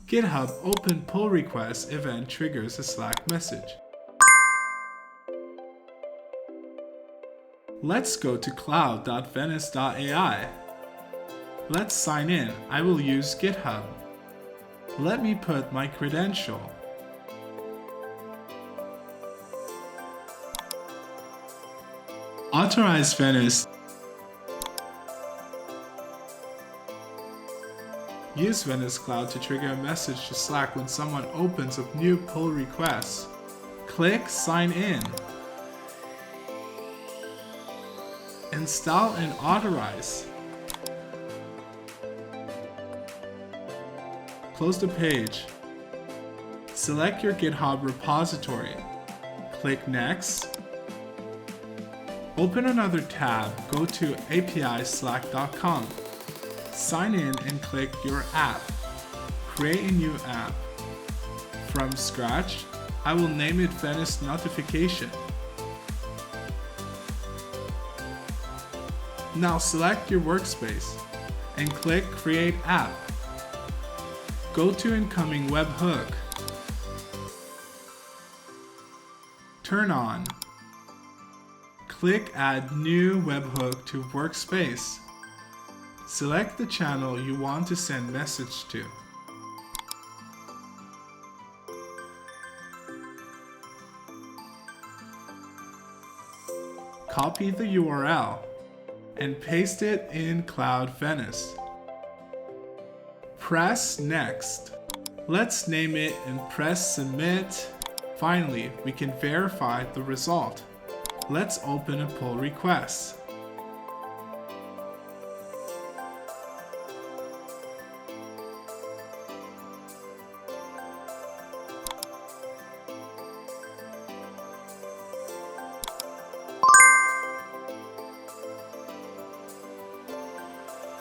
GitHub open pull request event triggers a Slack message. Let's go to cloud.venus.ai. Let's sign in. I will use GitHub. Let me put my credential. Authorize Venus. Use Vanus Cloud to trigger a message to Slack when someone opens a new pull request. Click Sign In. Install and authorize. Close the page. Select your GitHub repository. Click Next. Open another tab, go to api/slack.com. Sign in and click your app. Create a new app. From scratch, I will name it Venus Notification. Now select your workspace and click Create App. Go to Incoming Webhook. Turn on. Click Add New Webhook to Workspace. Select the channel you want to send message to. Copy the URL and paste it in Cloud Venus. Press Next. Let's name it and press Submit. Finally, we can verify the result. Let's open a pull request.